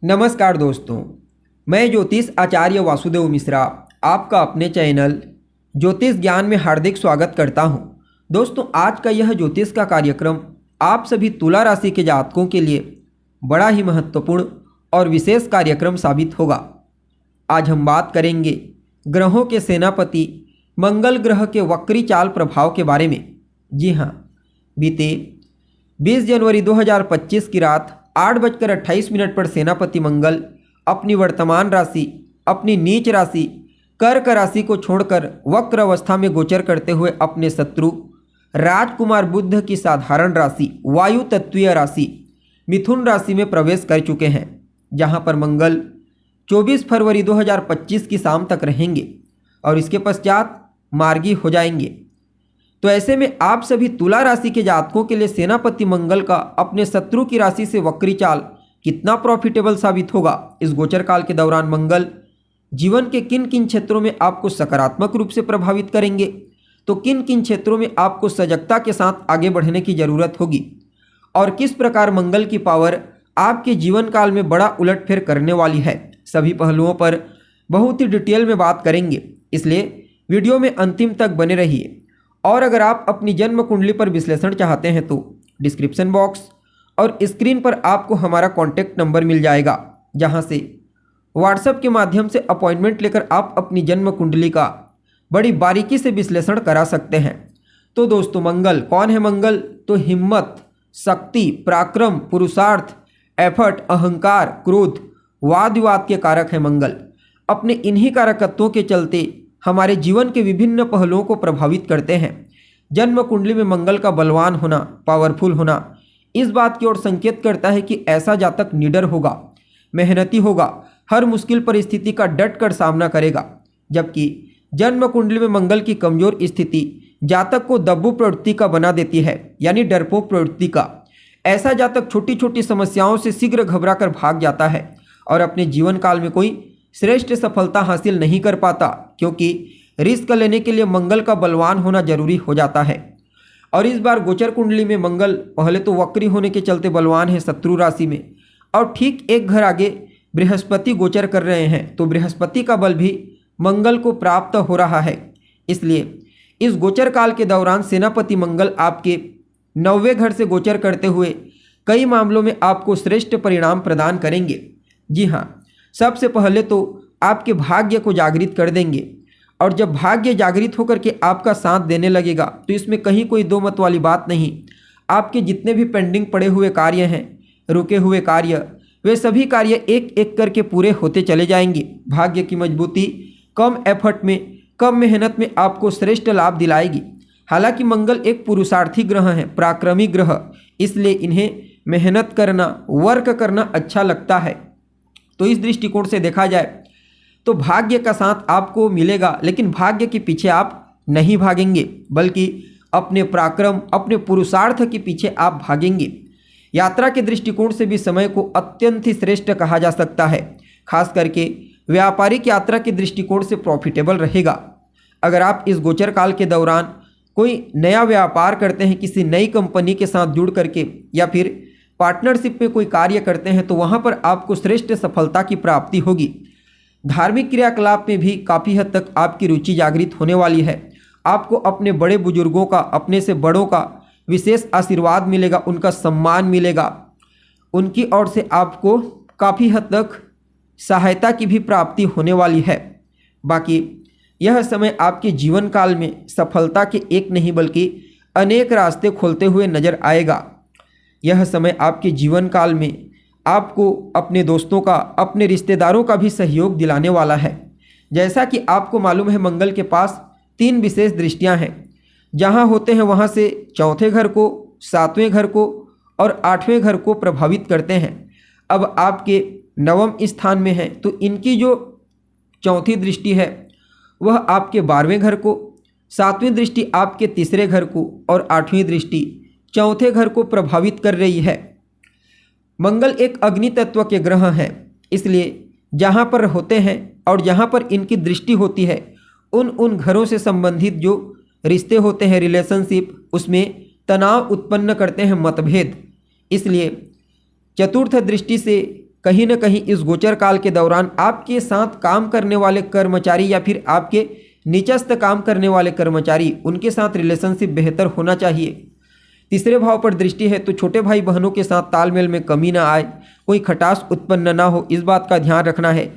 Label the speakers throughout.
Speaker 1: नमस्कार दोस्तों, मैं ज्योतिष आचार्य वासुदेव मिश्रा आपका अपने चैनल ज्योतिष ज्ञान में हार्दिक स्वागत करता हूं। दोस्तों, आज का यह ज्योतिष का कार्यक्रम आप सभी तुला राशि के जातकों के लिए बड़ा ही महत्वपूर्ण और विशेष कार्यक्रम साबित होगा। आज हम बात करेंगे ग्रहों के सेनापति मंगल ग्रह के वक्री चाल प्रभाव के बारे में। जी हाँ, बीते 20 जनवरी 2025 की रात 8:28 पर सेनापति मंगल अपनी वर्तमान राशि, अपनी नीच राशि कर्क राशि को छोड़कर वक्र अवस्था में गोचर करते हुए अपने शत्रु राजकुमार बुध की साधारण राशि वायु तत्वीय राशि मिथुन राशि में प्रवेश कर चुके हैं, जहां पर मंगल 24 फरवरी 2025 की शाम तक रहेंगे और इसके पश्चात मार्गी हो जाएंगे। तो ऐसे में आप सभी तुला राशि के जातकों के लिए सेनापति मंगल का अपने शत्रु की राशि से वक्री चाल कितना प्रॉफिटेबल साबित होगा। इस गोचर काल के दौरान मंगल जीवन के किन किन क्षेत्रों में आपको सकारात्मक रूप से प्रभावित करेंगे, तो किन किन क्षेत्रों में आपको सजगता के साथ आगे बढ़ने की जरूरत होगी और किस प्रकार मंगल की पावर आपके जीवन काल में बड़ा उलटफेर करने वाली है, सभी पहलुओं पर बहुत ही डिटेल में बात करेंगे। इसलिए वीडियो में अंतिम तक बने रहिए। और अगर आप अपनी जन्म कुंडली पर विश्लेषण चाहते हैं तो डिस्क्रिप्शन बॉक्स और स्क्रीन पर आपको हमारा कॉन्टैक्ट नंबर मिल जाएगा, जहां से व्हाट्सएप के माध्यम से अपॉइंटमेंट लेकर आप अपनी जन्म कुंडली का बड़ी बारीकी से विश्लेषण करा सकते हैं। तो दोस्तों, मंगल कौन है? मंगल तो हिम्मत, शक्ति, पराक्रम, पुरुषार्थ, एफर्ट, अहंकार, क्रोध, वाद विवाद के कारक है मंगल। अपने इन्हीं कारकत्वों के चलते हमारे जीवन के विभिन्न पहलुओं को प्रभावित करते हैं। जन्म कुंडली में मंगल का बलवान होना, पावरफुल होना इस बात की ओर संकेत करता है कि ऐसा जातक निडर होगा, मेहनती होगा, हर मुश्किल परिस्थिति का डट कर सामना करेगा। जबकि जन्म कुंडली में मंगल की कमजोर स्थिति जातक को दब्बू प्रवृत्ति का बना देती है, यानी डरपोक प्रवृत्ति का। ऐसा जातक छोटी छोटी समस्याओं से शीघ्र घबरा कर भाग जाता है और अपने जीवन काल में कोई श्रेष्ठ सफलता हासिल नहीं कर पाता, क्योंकि रिस्क लेने के लिए मंगल का बलवान होना जरूरी हो जाता है। और इस बार गोचर कुंडली में मंगल पहले तो वक्री होने के चलते बलवान है शत्रु राशि में, और ठीक एक घर आगे बृहस्पति गोचर कर रहे हैं, तो बृहस्पति का बल भी मंगल को प्राप्त हो रहा है। इसलिए इस गोचर काल के दौरान सेनापति मंगल आपके 9वें घर से गोचर करते हुए कई मामलों में आपको श्रेष्ठ परिणाम प्रदान करेंगे। जी हाँ, सबसे पहले तो आपके भाग्य को जागृत कर देंगे, और जब भाग्य जागृत होकर के आपका साथ देने लगेगा तो इसमें कहीं कोई दो मत वाली बात नहीं। आपके जितने भी पेंडिंग पड़े हुए कार्य हैं, रुके हुए कार्य, वे सभी कार्य एक एक करके पूरे होते चले जाएंगे। भाग्य की मजबूती कम एफर्ट में, कम मेहनत में आपको श्रेष्ठ लाभ दिलाएगी। हालांकि मंगल एक पुरुषार्थी ग्रह है, पराक्रमी ग्रह, इसलिए इन्हें मेहनत करना, वर्क करना अच्छा लगता है। तो इस दृष्टिकोण से देखा जाए तो भाग्य का साथ आपको मिलेगा, लेकिन भाग्य के पीछे आप नहीं भागेंगे, बल्कि अपने पराक्रम, अपने पुरुषार्थ के पीछे आप भागेंगे। यात्रा के दृष्टिकोण से भी समय को अत्यंत ही श्रेष्ठ कहा जा सकता है। खास करके व्यापारिक यात्रा के दृष्टिकोण से प्रॉफिटेबल रहेगा। अगर आप इस गोचर काल के दौरान कोई नया व्यापार करते हैं, किसी नई कंपनी के साथ जुड़ करके, या फिर पार्टनरशिप में कोई कार्य करते हैं, तो वहाँ पर आपको श्रेष्ठ सफलता की प्राप्ति होगी। धार्मिक क्रियाकलाप में भी काफ़ी हद तक आपकी रुचि जागृत होने वाली है। आपको अपने बड़े बुजुर्गों का, अपने से बड़ों का विशेष आशीर्वाद मिलेगा, उनका सम्मान मिलेगा, उनकी ओर से आपको काफ़ी हद तक सहायता की भी प्राप्ति होने वाली है। बाकी यह समय आपके जीवन काल में सफलता के एक नहीं बल्कि अनेक रास्ते खोलते हुए नजर आएगा। यह समय आपके जीवन काल में आपको अपने दोस्तों का, अपने रिश्तेदारों का भी सहयोग दिलाने वाला है। जैसा कि आपको मालूम है, मंगल के पास 3 विशेष दृष्टियां हैं। जहां होते हैं वहां से चौथे घर को, 7वें घर को और 8वें घर को प्रभावित करते हैं। अब आपके 9वें स्थान में है, तो इनकी जो चौथी दृष्टि है वह आपके 12वें घर को, 7वीं दृष्टि आपके 3रे घर को और 8वीं दृष्टि चौथे घर को प्रभावित कर रही है। मंगल एक अग्नि तत्व के ग्रह हैं, इसलिए जहाँ पर होते हैं और जहाँ पर इनकी दृष्टि होती है, उन घरों से संबंधित जो रिश्ते होते हैं, रिलेशनशिप, उसमें तनाव उत्पन्न करते हैं, मतभेद। इसलिए चतुर्थ दृष्टि से कहीं न कहीं इस गोचर काल के दौरान आपके साथ काम करने वाले कर्मचारी या फिर आपके नीचस्थ काम करने वाले कर्मचारी, उनके साथ रिलेशनशिप बेहतर होना चाहिए। तीसरे भाव पर दृष्टि है तो छोटे भाई बहनों के साथ तालमेल में कमी ना आए, कोई खटास उत्पन्न ना हो, इस बात का ध्यान रखना है।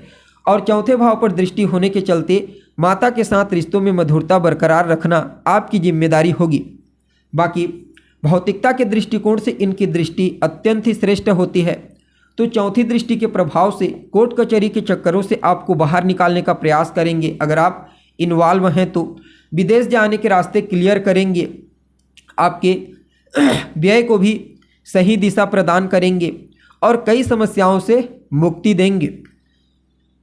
Speaker 1: और चौथे भाव पर दृष्टि होने के चलते माता के साथ रिश्तों में मधुरता बरकरार रखना आपकी जिम्मेदारी होगी। बाकी भौतिकता के दृष्टिकोण से इनकी दृष्टि अत्यंत ही श्रेष्ठ होती है। तो चौथी दृष्टि के प्रभाव से कोर्ट कचहरी के चक्करों से आपको बाहर निकालने का प्रयास करेंगे। अगर आप इन्वॉल्व हैं तो विदेश जाने के रास्ते क्लियर करेंगे, आपके व्यय को भी सही दिशा प्रदान करेंगे और कई समस्याओं से मुक्ति देंगे।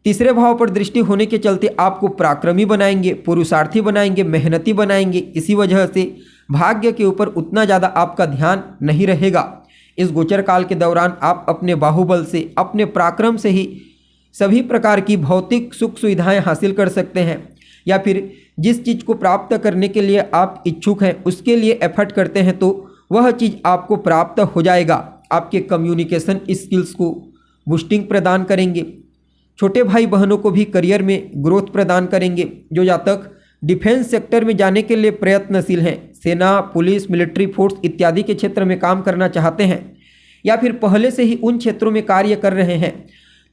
Speaker 1: तीसरे भाव पर दृष्टि होने के चलते आपको पराक्रमी बनाएंगे, पुरुषार्थी बनाएंगे, मेहनती बनाएंगे। इसी वजह से भाग्य के ऊपर उतना ज़्यादा आपका ध्यान नहीं रहेगा। इस गोचर काल के दौरान आप अपने बाहुबल से, अपने पराक्रम से ही सभी प्रकार की भौतिक सुख सुविधाएं हासिल कर सकते हैं, या फिर जिस चीज़ को प्राप्त करने के लिए आप इच्छुक हैं उसके लिए एफर्ट करते हैं तो वह चीज़ आपको प्राप्त हो जाएगा। आपके कम्युनिकेशन स्किल्स को बूस्टिंग प्रदान करेंगे। छोटे भाई बहनों को भी करियर में ग्रोथ प्रदान करेंगे। जो जातक डिफेंस सेक्टर में जाने के लिए प्रयत्नशील हैं, सेना, पुलिस, मिलिट्री फोर्स इत्यादि के क्षेत्र में काम करना चाहते हैं, या फिर पहले से ही उन क्षेत्रों में कार्य कर रहे हैं,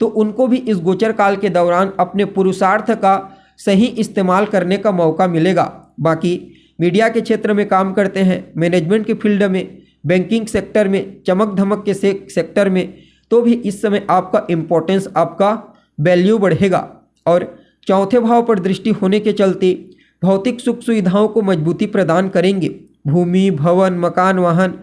Speaker 1: तो उनको भी इस गोचर काल के दौरान अपने पुरुषार्थ का सही इस्तेमाल करने का मौका मिलेगा। बाकी मीडिया के क्षेत्र में काम करते हैं, मैनेजमेंट के फील्ड में, बैंकिंग सेक्टर में, चमक धमक के सेक्टर में, तो भी इस समय आपका इम्पोर्टेंस, आपका वैल्यू बढ़ेगा। और चौथे भाव पर दृष्टि होने के चलते भौतिक सुख सुविधाओं को मजबूती प्रदान करेंगे। भूमि, भवन, मकान, वाहन,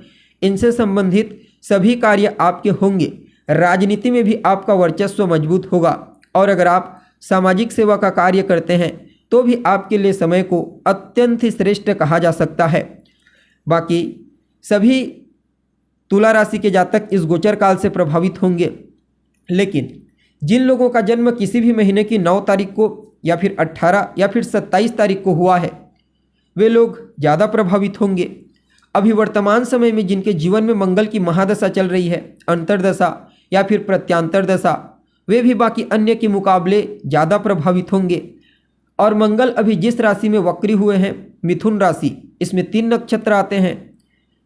Speaker 1: इनसे संबंधित सभी कार्य आपके होंगे। राजनीति में भी आपका वर्चस्व मजबूत होगा। और अगर आप सामाजिक सेवा का कार्य करते हैं तो भी आपके लिए समय को अत्यंत ही श्रेष्ठ कहा जा सकता है। बाकी सभी तुला राशि के जातक इस गोचर काल से प्रभावित होंगे, लेकिन जिन लोगों का जन्म किसी भी महीने की 9 तारीख को या फिर 18 या फिर 27 तारीख को हुआ है, वे लोग ज़्यादा प्रभावित होंगे। अभी वर्तमान समय में जिनके जीवन में मंगल की महादशा चल रही है, अंतर्दशा या फिर प्रत्यांतर दशा, वे भी बाकी अन्य के मुकाबले ज़्यादा प्रभावित होंगे। और मंगल अभी जिस राशि में वक्री हुए हैं, मिथुन राशि, इसमें 3 नक्षत्र आते हैं,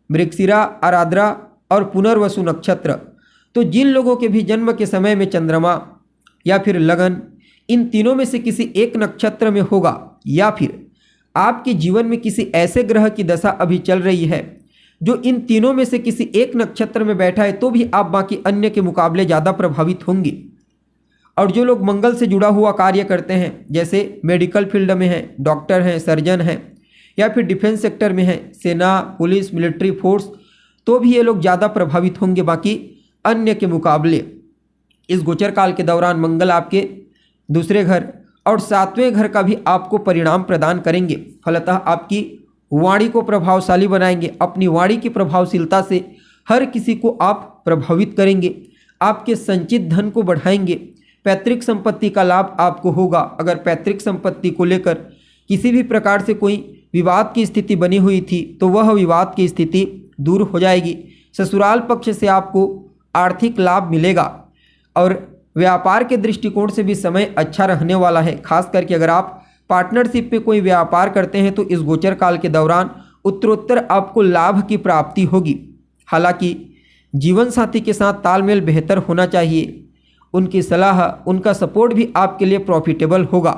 Speaker 1: मृगशिरा, आराद्रा और पुनर्वसु नक्षत्र। तो जिन लोगों के भी जन्म के समय में चंद्रमा या फिर लगन, इन तीनों में से किसी एक नक्षत्र में होगा, या फिर आपके जीवन में किसी ऐसे ग्रह की दशा अभी चल रही है जो इन तीनों में से किसी एक नक्षत्र में बैठा है, तो भी आप बाकी अन्य के मुकाबले ज़्यादा प्रभावित होंगे। और जो लोग मंगल से जुड़ा हुआ कार्य करते हैं, जैसे मेडिकल फील्ड में हैं, डॉक्टर हैं, सर्जन हैं, या फिर डिफेंस सेक्टर में हैं, सेना, पुलिस, मिलिट्री फोर्स, तो भी ये लोग ज़्यादा प्रभावित होंगे बाकी अन्य के मुकाबले। इस गोचर काल के दौरान मंगल आपके दूसरे घर और 7वें घर का भी आपको परिणाम प्रदान करेंगे। फलतः आपकी वाणी को प्रभावशाली बनाएंगे। अपनी वाणी की प्रभावशीलता से हर किसी को आप प्रभावित करेंगे। आपके संचित धन को बढ़ाएंगे। पैतृक संपत्ति का लाभ आपको होगा। अगर पैतृक संपत्ति को लेकर किसी भी प्रकार से कोई विवाद की स्थिति बनी हुई थी तो वह विवाद की स्थिति दूर हो जाएगी। ससुराल पक्ष से आपको आर्थिक लाभ मिलेगा और व्यापार के दृष्टिकोण से भी समय अच्छा रहने वाला है। खास करके अगर आप पार्टनरशिप पे कोई व्यापार करते हैं तो इस गोचर काल के दौरान उत्तरोत्तर आपको लाभ की प्राप्ति होगी। हालांकि जीवन साथी के साथ तालमेल बेहतर होना चाहिए। उनकी सलाह, उनका सपोर्ट भी आपके लिए प्रॉफिटेबल होगा।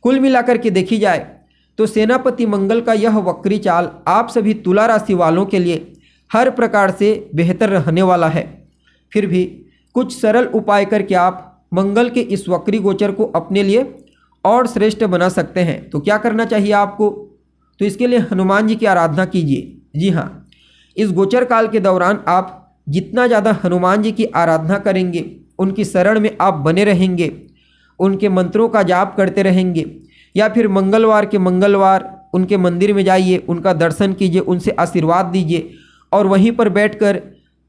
Speaker 1: कुल मिलाकर के देखी जाए तो सेनापति मंगल का यह वक्री चाल आप सभी तुला राशि वालों के लिए हर प्रकार से बेहतर रहने वाला है। फिर भी कुछ सरल उपाय करके आप मंगल के इस वक्री गोचर को अपने लिए और श्रेष्ठ बना सकते हैं। तो क्या करना चाहिए आपको? तो इसके लिए हनुमान जी की आराधना कीजिए। जी हाँ, इस गोचर काल के दौरान आप जितना ज़्यादा हनुमान जी की आराधना करेंगे, उनकी शरण में आप बने रहेंगे, उनके मंत्रों का जाप करते रहेंगे, या फिर मंगलवार के मंगलवार उनके मंदिर में जाइए, उनका दर्शन कीजिए, उनसे आशीर्वाद दीजिए और वहीं पर बैठकर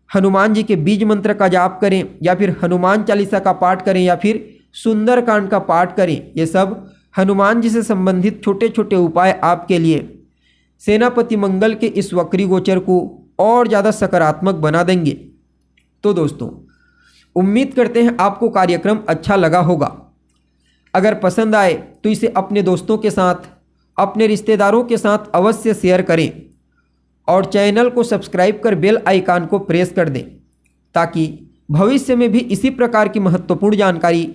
Speaker 1: हनुमान जी के बीज मंत्र का जाप करें, या फिर हनुमान चालीसा का पाठ करें, या फिर सुंदरकांड का पाठ करें। ये सब हनुमान जी से संबंधित छोटे छोटे उपाय आपके लिए सेनापति मंगल के इस वक्री गोचर को और ज़्यादा सकारात्मक बना देंगे। तो दोस्तों, उम्मीद करते हैं आपको कार्यक्रम अच्छा लगा होगा। अगर पसंद आए तो इसे अपने दोस्तों के साथ, अपने रिश्तेदारों के साथ अवश्य शेयर करें और चैनल को सब्सक्राइब कर बेल आइकन को प्रेस कर दें ताकि भविष्य में भी इसी प्रकार की महत्वपूर्ण जानकारी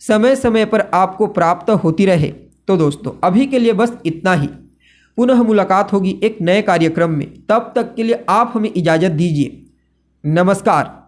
Speaker 1: समय समय पर आपको प्राप्त होती रहे। तो दोस्तों अभी के लिए बस इतना ही। पुनः मुलाकात होगी एक नए कार्यक्रम में। तब तक के लिए आप हमें इजाज़त दीजिए। नमस्कार।